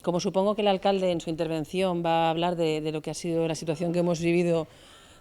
Como supongo que el alcalde en su intervención va a hablar de lo que ha sido la situación que hemos vivido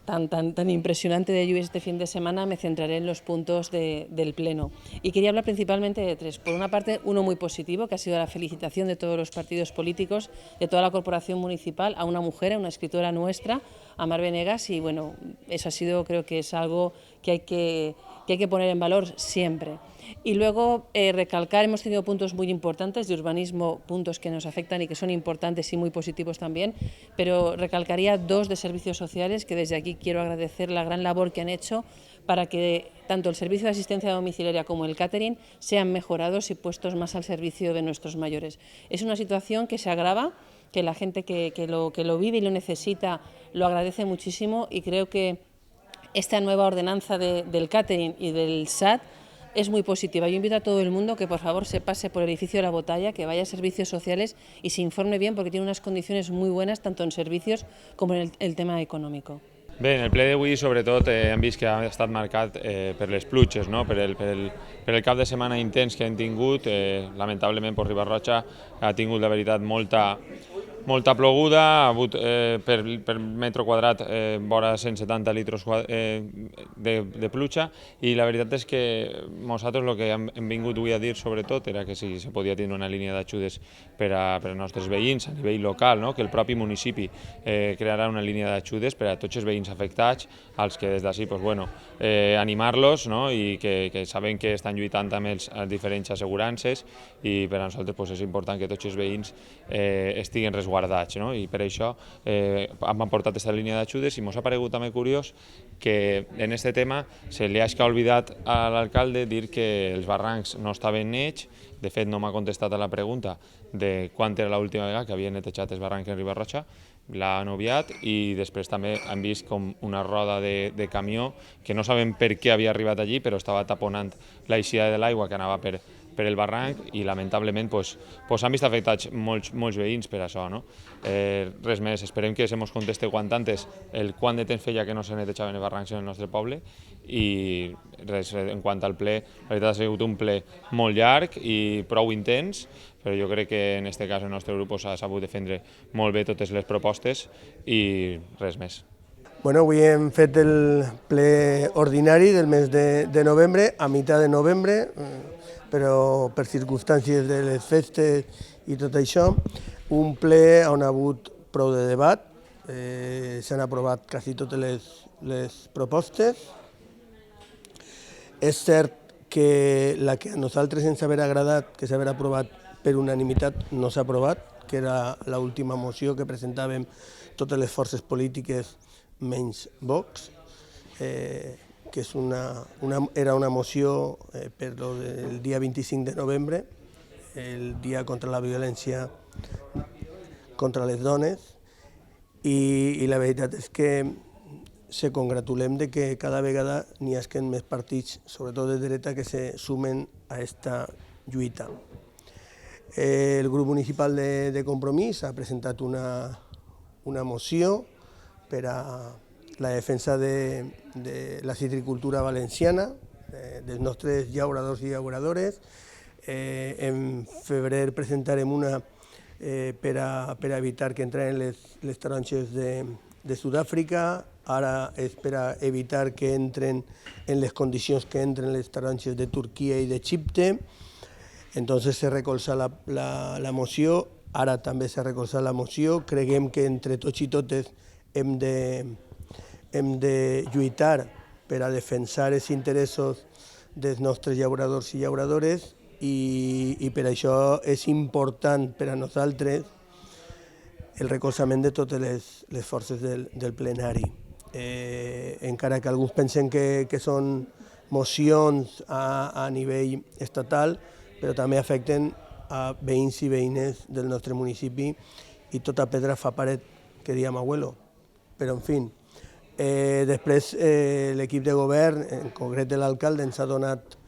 tan impresionante de lluvias este fin de semana, me centraré en los puntos del Pleno. Y quería hablar principalmente de tres. Por una parte, uno muy positivo, que ha sido la felicitación de todos los partidos políticos, de toda la corporación municipal, a una mujer, a una escritora nuestra, a Mar Venegas, y bueno, eso ha sido, creo que es algo que hay que poner en valor siempre. Y luego recalcar, hemos tenido puntos muy importantes de urbanismo, puntos que nos afectan y que son importantes y muy positivos también, pero recalcaría dos de servicios sociales que desde aquí quiero agradecer la gran labor que han hecho para que tanto el servicio de asistencia domiciliaria como el catering sean mejorados y puestos más al servicio de nuestros mayores. Es una situación que se agrava, que la gente que lo vive y lo necesita lo agradece muchísimo, y creo que esta nueva ordenanza del catering y del SAT es muy positiva. Yo invito a todo el mundo que por favor se pase por el edificio de la Botalla, que vaya a servicios sociales y se informe bien, porque tiene unas condiciones muy buenas tanto en servicios como en el tema económico. Bé, en el ple d'avui sobretot hem vist que ha estat marcat per les pluges, no? per el cap de setmana intens que hem tingut. Lamentablement Riba-roja ha tingut la veritat molta ploguda, ha hagut per metre quadrat vora 170 litres de pluja, i la veritat és que nosaltres el que hem vingut avui a dir sobretot era que si se podia tenir una línia d'ajudes per als nostres veïns a nivell local, no? Que el propi municipi crearà una línia d'ajudes per a tots els veïns afectats, als que des d'ací pues, bueno, animar-los, no? I que sabem que estan lluitant amb els diferents assegurances, i per a nosaltres pues, és important que tots els veïns estiguen resguardats, no? I per això hem portat aquesta línia d'ajudes, i ens ha paregut també curiós que en aquest tema se li ha oblidat a l'alcalde dir que els barrancs no estaven nets. De fet, no m'ha contestat a la pregunta de quan era l'última vegada que havia netejat els barrancs en Riba-roja. L'han obviat, i després també hem vist com una roda de camió que no sabem per què havia arribat allí, però estava taponant l'eixida de l'aigua que anava per el barranc, i lamentablement han vist afectats molts veïns per això. No? Res més, esperem que se mos conteste quant antes el quant de temps feia que no se netejaven els barrancs en el nostre poble, i res, en quant al ple, la veritat ha sigut un ple molt llarg i prou intens, però jo crec que en aquest cas el nostre grup ha sabut defendre molt bé totes les propostes, i res més. Bueno, avui hem fet el ple ordinari del mes de novembre, a meitat de novembre, però per circumstàncies de les festes i tot això, un ple on ha hagut prou de debat, s'han aprovat quasi totes les propostes. És cert que la que a nosaltres ens haurà agradat, que s'haurà aprovat per unanimitat, no s'ha aprovat, que era l'última moció que presentàvem totes les forces polítiques menys Vox, que és era una moció per lo del dia 25 de novembre, el dia contra la violència contra les dones, i la veritat és que se congratulem de que cada vegada n'hi hagin més partits, sobretot de dreta, que se sumen a aquesta lluita. El grup municipal de Compromís ha presentat una moció per a la defensa de la citricultura valenciana, dels nostres llauradors i llauradores. En febrer presentarem una per a evitar que entren les taronges de Sud-àfrica. Ara és per a evitar que entren en les condicions que entren les taronges de Turquia i d'Egipte. Entonces se recolza la moció, ara també s'ha recolzat la moció. Creguem que entre tots i totes hem de lluitar per a defensar els interessos dels nostres llauradors i llauradores, i per això és important per a nosaltres el recolzament de totes les forces del plenari. Encara que alguns pensen que són mocions a nivell estatal, però també afecten a veïns i veïnes del nostre municipi, i tota pedra fa paret, que diria m'abuelo. Però, en fi, després l'equip de govern, en concret l'alcalde, ens ha donat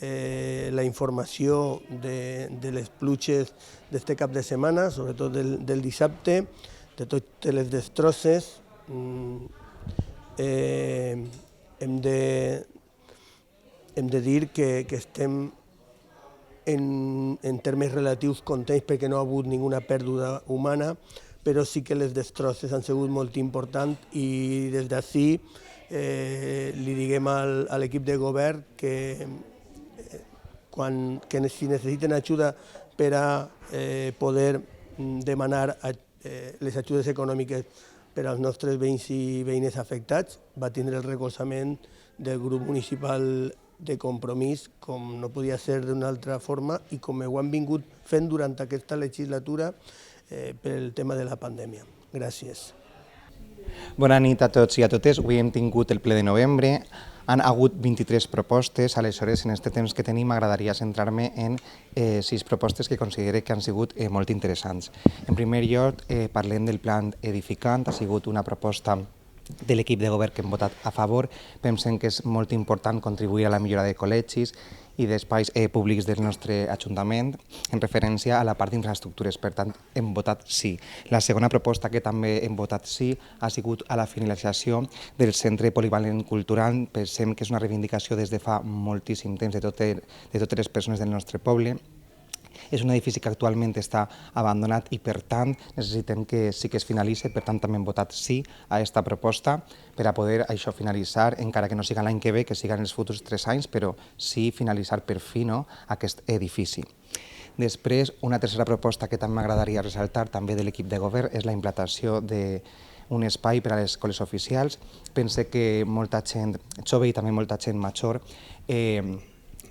la informació de les pluges d'aquest cap de setmana, sobretot del dissabte, de totes les destrosses. Hem de dir que estem en termes relatius contents perquè no ha hagut ninguna pèrdua humana, però sí que les destrosses han sigut molt importants i des d'ací li diguem a l'equip de govern que si necessiten ajuda per a poder demanar les ajudes econòmiques per als nostres veïns i veïnes afectats, va tindre el recolzament del grup municipal de Compromís, com no podia ser d'una altra forma i com ho han vingut fent durant aquesta legislatura pel tema de la pandèmia. Gràcies. Bona nit a tots i a totes. Avui hem tingut el ple de novembre. Han hagut 23 propostes, aleshores en aquest temps que tenim m'agradaria centrar-me en 6 propostes que considero que han sigut molt interessants. En primer lloc, parlem del plan edificant, ha sigut una proposta de l'equip de govern que hem votat a favor. Pensem que és molt important contribuir a la millora de col·legis i d'espais públics del nostre Ajuntament en referència a la part d'infraestructures. Per tant, hem votat sí. La segona proposta que també hem votat sí ha sigut a la finalització del Centre Polivalent Cultural. Pensem que és una reivindicació des de fa moltíssim temps de totes les persones del nostre poble. És un edifici que actualment està abandonat i, per tant, necessitem que sí que es finalitzi. Per tant, també hem votat sí a aquesta proposta per a poder això finalitzar, encara que no siga l'any que ve, que siga en els futurs 3 anys, però sí finalitzar per fi aquest edifici. Després, una tercera proposta que també m'agradaria ressaltar, també de l'equip de govern, és la implantació d'un espai per a les escoles oficials. Pense que molta gent jove i també molta gent major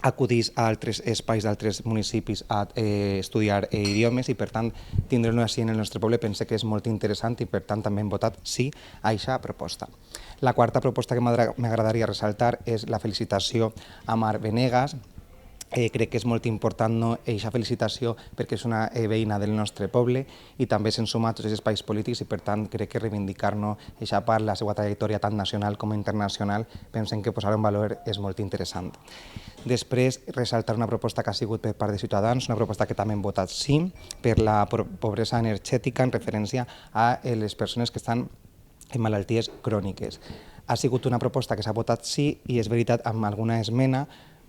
acudís a altres espais d'altres municipis a estudiar idiomes i, per tant, tindre-lo així en el nostre poble pense que és molt interessant i, per tant, també hem votat sí a aquesta proposta. La quarta proposta que m'agradaria ressaltar és la felicitació a Mar Venegas. Crec que és molt important aquesta felicitació perquè és una veïna del nostre poble i també s'han sumat tots els espais polítics i, per tant, crec que reivindicar-nos aquesta part, la seva trajectòria tant nacional com internacional, pensem que posar-ho en valor és molt interessant. Després, ressaltar una proposta que ha sigut per part de Ciutadans, una proposta que també hem votat sí, per la pobresa energètica en referència a les persones que estan en malalties cròniques. Ha sigut una proposta que s'ha votat sí i és veritat amb alguna esmena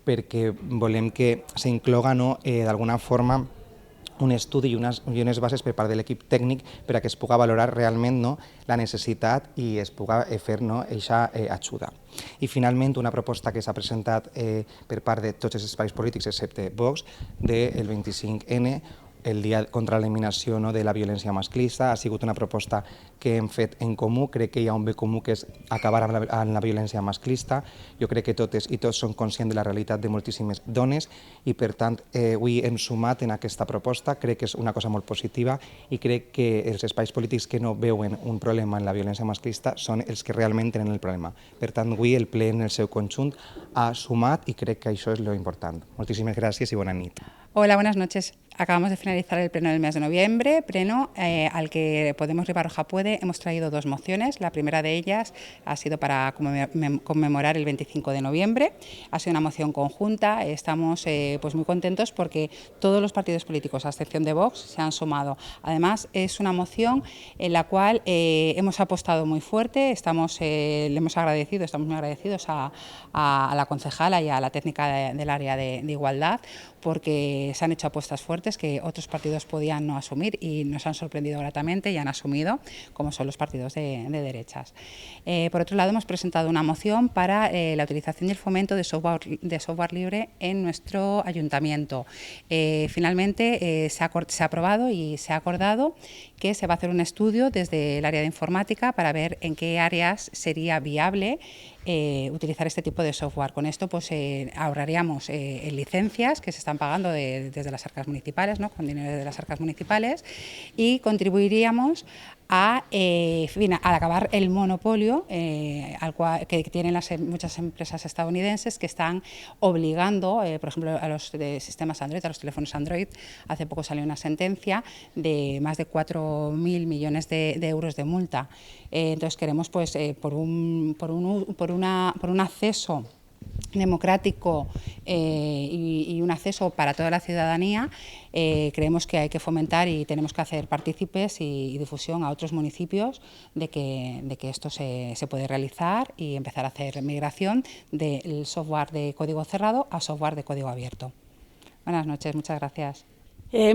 perquè volem que s'incloga d'alguna forma un estudi i unes bases per part de l'equip tècnic per a que es pugui valorar realment la necessitat i es pugui fer aquesta ajuda. I finalment una proposta que s'ha presentat per part de tots els espais polítics excepte Vox del 25N, el dia contra l'eliminació de la violència masclista. Ha sigut una proposta que hem fet en comú. Crec que hi ha un bé comú que és acabar amb la violència masclista. Jo crec que totes i tots som conscients de la realitat de moltíssimes dones i, per tant, avui hem sumat en aquesta proposta. Crec que és una cosa molt positiva i crec que els espais polítics que no veuen un problema en la violència masclista són els que realment tenen el problema. Per tant, avui el ple en el seu conjunt ha sumat i crec que això és lo important. Moltíssimes gràcies i bona nit. Hola, buenas noches. Acabamos de finalizar el pleno del mes de noviembre, pleno al que Podemos Ribarroja Puede. Hemos traído 2 mociones. La primera de ellas ha sido para conmemorar el 25 de noviembre. Ha sido una moción conjunta. Estamos muy contentos porque todos los partidos políticos, a excepción de Vox, se han sumado. Además, es una moción en la cual hemos apostado muy fuerte. Le hemos agradecido, estamos muy agradecidos a la concejala y a la técnica del área de igualdad, porque se han hecho apuestas fuertes que otros partidos podían no asumir y nos han sorprendido gratamente y han asumido, como son los partidos de derechas. Por otro lado, hemos presentado una moción para la utilización y el fomento de software libre en nuestro ayuntamiento. Finalmente se ha aprobado y se ha acordado que se va a hacer un estudio desde el área de informática para ver en qué áreas sería viable utilizar este tipo de software. Con esto ahorraríamos en licencias que se están pagando desde las arcas municipales, con dinero de las arcas municipales, y contribuiríamos al acabar el monopolio que tienen muchas empresas estadounidenses que están obligando, por ejemplo, a los sistemas Android, a los teléfonos Android. Hace poco salió una sentencia de más de 4.000 millones de euros de multa. Entonces queremos, por un acceso democrático y un acceso para toda la ciudadanía, creemos que hay que fomentar y tenemos que hacer partícipes y difusión a otros municipios de que esto se puede realizar y empezar a hacer migración del software de código cerrado a software de código abierto. Buenas noches, muchas gracias.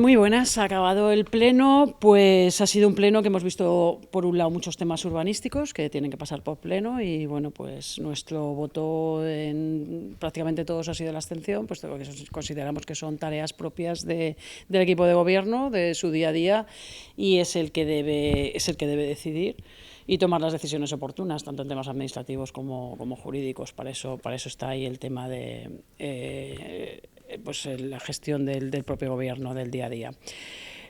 Muy buenas, ha acabado el pleno, pues ha sido un pleno que hemos visto por un lado muchos temas urbanísticos que tienen que pasar por pleno y bueno, pues nuestro voto en prácticamente todos ha sido la abstención, puesto que consideramos que son tareas propias del equipo de gobierno, de su día a día y es el que debe decidir y tomar las decisiones oportunas, tanto en temas administrativos como jurídicos. Para eso está ahí el tema de pues la gestión del propio gobierno del día a día.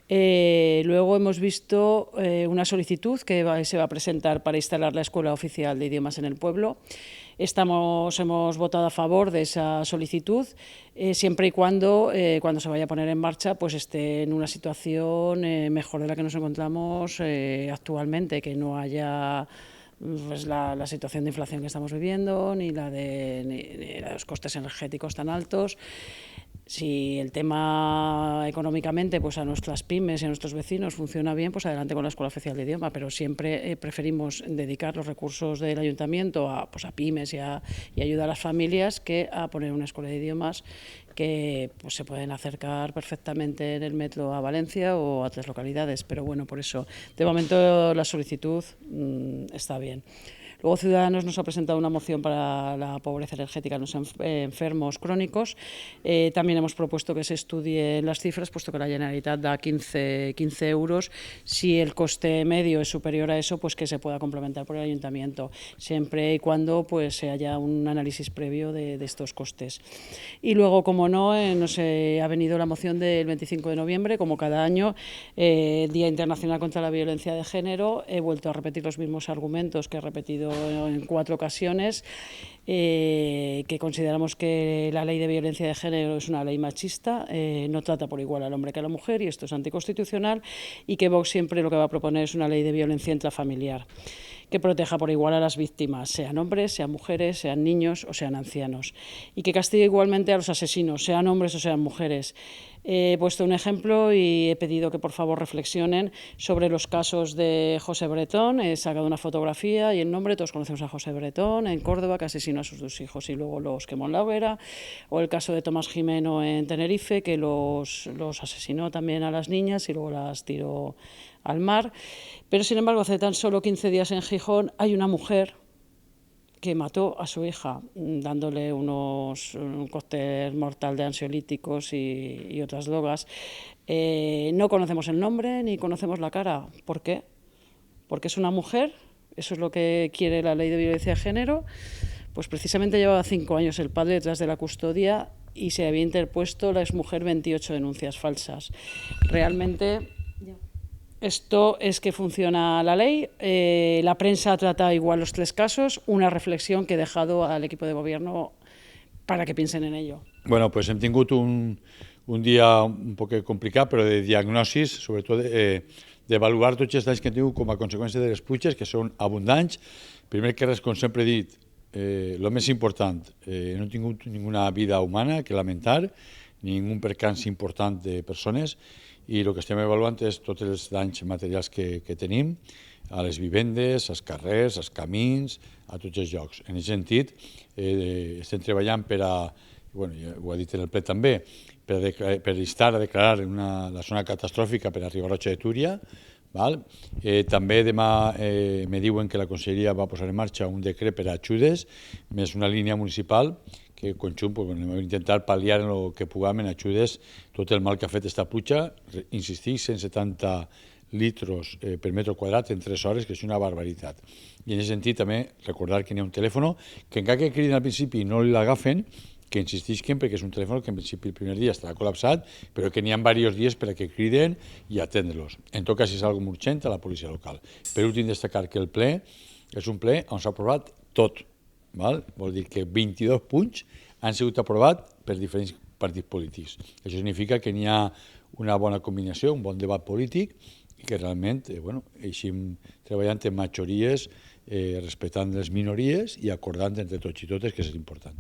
Luego hemos visto una solicitud que se va a presentar para instalar la Escuela Oficial de Idiomas en el pueblo. Hemos votado a favor de esa solicitud, siempre y cuando se vaya a poner en marcha, pues esté en una situación mejor de la que nos encontramos actualmente, que no haya pues la situación de inflación que estamos viviendo, ni los costes energéticos tan altos. Si el tema económicamente pues a nuestras pymes y a nuestros vecinos funciona bien, pues adelante con la Escuela Oficial de Idioma, pero siempre preferimos dedicar los recursos del ayuntamiento a pymes y ayudar a las familias que a poner una escuela de idiomas que pues, se pueden acercar perfectamente en el metro a Valencia o a otras localidades, pero bueno, por eso de momento la solicitud está bien. Luego Ciudadanos nos ha presentado una moción para la pobreza energética en los enfermos crónicos. También hemos propuesto que se estudien las cifras, puesto que la Generalitat da 15 euros. Si el coste medio es superior a eso, pues que se pueda complementar por el Ayuntamiento, siempre y cuando pues se haya un análisis previo de estos costes. Y luego, como no, nos ha venido la moción del 25 de noviembre, como cada año, Día Internacional contra la Violencia de Género. He vuelto a repetir los mismos argumentos que he repetido en 4 ocasiones, que consideramos que la ley de violencia de género es una ley machista, no trata por igual al hombre que a la mujer y esto es anticonstitucional, y que Vox siempre lo que va a proponer es una ley de violencia intrafamiliar que proteja por igual a las víctimas, sean hombres, sean mujeres, sean niños o sean ancianos, y que castigue igualmente a los asesinos, sean hombres o sean mujeres. He puesto un ejemplo y he pedido que por favor reflexionen sobre los casos de José Bretón. He sacado una fotografía y el nombre, todos conocemos a José Bretón en Córdoba, que asesinó a sus 2 hijos y luego los quemó en la hoguera, o el caso de Tomás Jimeno en Tenerife, que los asesinó también a las niñas y luego las tiró al mar. Pero sin embargo, hace tan solo 15 días en Gijón hay una mujer que mató a su hija dándole un cóctel mortal de ansiolíticos y otras drogas. No conocemos el nombre ni conocemos la cara. ¿Por qué? Porque es una mujer, eso es lo que quiere la ley de violencia de género. Pues precisamente llevaba 5 años el padre detrás de la custodia y se había interpuesto la exmujer 28 denuncias falsas. Realmente esto es que funciona la ley. La prensa trata igual los 3 casos, una reflexión que he dejado al equipo de gobierno para que piensen en ello. Bueno, pues hem tingut un dia un poc complicat, però de diagnosis, sobretot d'avaluar tots els danys que hem tingut com a conseqüència de les pluges, que són abundants. Primer que res, com sempre he dit, el més important, no hem tingut ninguna vida humana que lamentar, ningú percans important de persones, i el que estem avaluant és tots els danys materials que tenim a les vivendes, als carrers, als camins, a tots els llocs. En aquest sentit, estem treballant per a, bueno, ja ho ha dit en el ple també, per instar a declarar la zona catastròfica per a Riba-roja de Túria. També demà me diuen que la Conselleria va posar en marxa un decret per a ajudes, més una línia municipal que conjunt vam intentar pal·liar en el que puguem en ajudes tot el mal que ha fet aquesta pluja. Insistix, 170 litros per metre quadrat en 3 hores, que és una barbaritat. I en aquest sentit també recordar que hi ha un telèfon que encara que criden al principi no l'agafen, que insistisquen perquè és un telèfon que en principi el primer dia estarà col·lapsat, però que n'hi ha diversos dies per a que criden i atendre-los. En tot cas, si és alguna cosa urgent, a la policia local. Per últim, destacar que el ple és un ple on s'ha aprovat tot. Vol dir que 22 punts han sigut aprovats per diferents partits polítics. Això significa que n'hi ha una bona combinació, un bon debat polític, i que realment eixim treballant en majories, respectant les minories i acordant entre tots i totes, que és important.